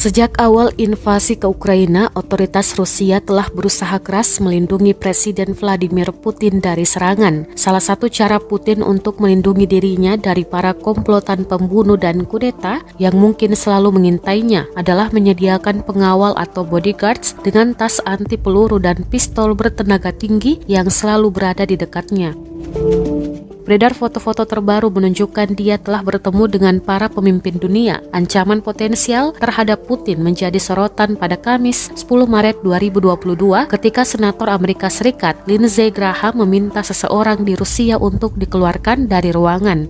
Sejak awal invasi ke Ukraina, otoritas Rusia telah berusaha keras melindungi Presiden Vladimir Putin dari serangan. Salah satu cara Putin untuk melindungi dirinya dari para komplotan pembunuh dan kudeta yang mungkin selalu mengintainya adalah menyediakan pengawal atau bodyguards dengan tas anti peluru dan pistol bertenaga tinggi yang selalu berada di dekatnya. Beredar foto-foto terbaru menunjukkan dia telah bertemu dengan para pemimpin dunia. Ancaman potensial terhadap Putin menjadi sorotan pada Kamis 10 Maret 2022 ketika Senator Amerika Serikat Lindsey Graham meminta seseorang di Rusia untuk dikeluarkan dari ruangan.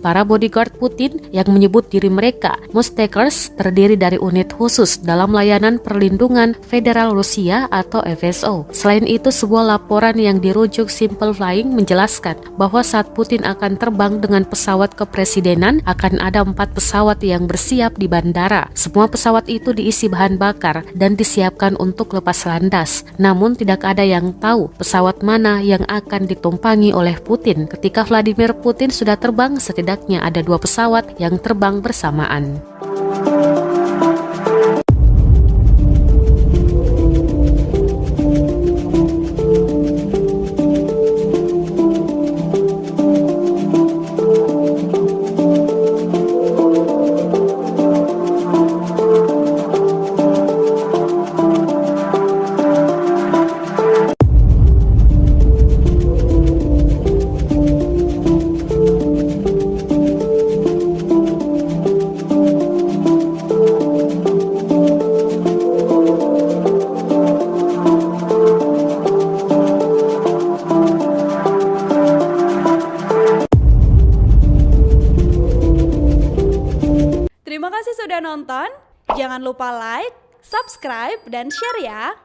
Para bodyguard Putin yang menyebut diri mereka Mustakers terdiri dari unit khusus dalam layanan perlindungan federal Rusia atau FSO. Selain itu, sebuah laporan yang dirujuk Simple Flying menjelaskan bahwa saat Putin akan terbang dengan pesawat kepresidenan akan ada 4 pesawat yang bersiap di bandara. Semua pesawat itu diisi bahan bakar dan disiapkan untuk lepas landas. Namun tidak ada yang tahu pesawat mana yang akan ditumpangi oleh Putin. Ketika Vladimir Putin sudah terbang, setidaknya ada 2 pesawat yang terbang bersamaan. Terima kasih sudah nonton. Jangan lupa like, subscribe, dan share ya.